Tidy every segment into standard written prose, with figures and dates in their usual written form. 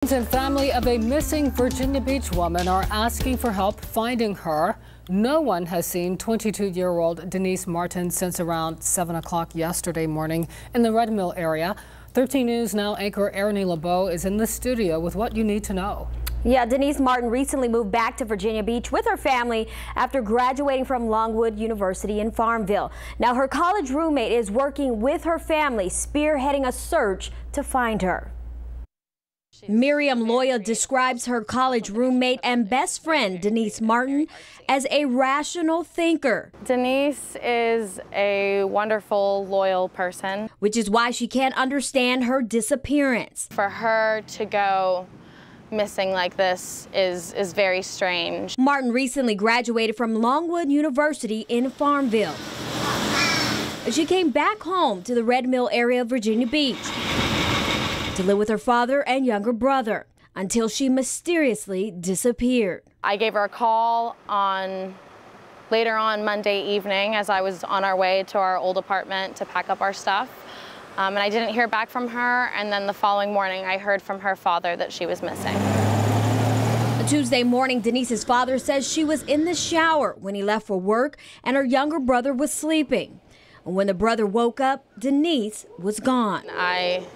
And family of a missing Virginia Beach woman are asking for help finding her. No one has seen 22-year-old Denise Martin since around 7 o'clock yesterday morning in the Red Mill area. 13 News Now anchor Ernie LeBeau is in the studio with what you need to know. Yeah, Denise Martin recently moved back to Virginia Beach with her family after graduating from Longwood University in Farmville. Now her college roommate is working with her family, spearheading a search to find her. Miriam Loya describes her college roommate and best friend, Denise Martin, as a rational thinker. Denise is a wonderful, loyal person. Which is why she can't understand her disappearance. For her to go missing like this is very strange. Martin recently graduated from Longwood University in Farmville. She came back home to the Red Mill area of Virginia Beach to live with her father and younger brother until she mysteriously disappeared. I gave her a call later on Monday evening as I was on our way to our old apartment to pack up our stuff. And I didn't hear back from her, and then the following morning I heard from her father that she was missing. Tuesday morning, Denise's father says she was in the shower when he left for work and her younger brother was sleeping. When the brother woke up, Denise was gone. I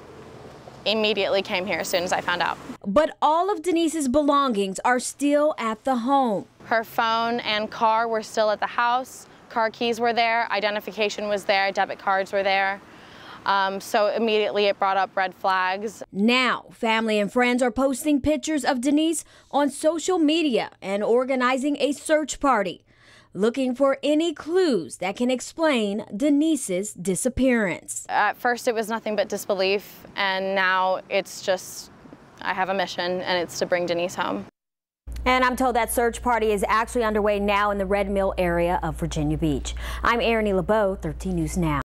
immediately came here as soon as I found out. But all of Denise's belongings are still at the home. Her phone and car were still at the house. Car keys were there, identification was there, debit cards were there. So immediately it brought up red flags. Now, family and friends are posting pictures of Denise on social media and organizing a search party, looking for any clues that can explain Denise's disappearance. At first it was nothing but disbelief, and now it's just, I have a mission, and it's to bring Denise home. And I'm told that search party is actually underway now in the Red Mill area of Virginia Beach. I'm Ernie LeBeau, 13 News Now.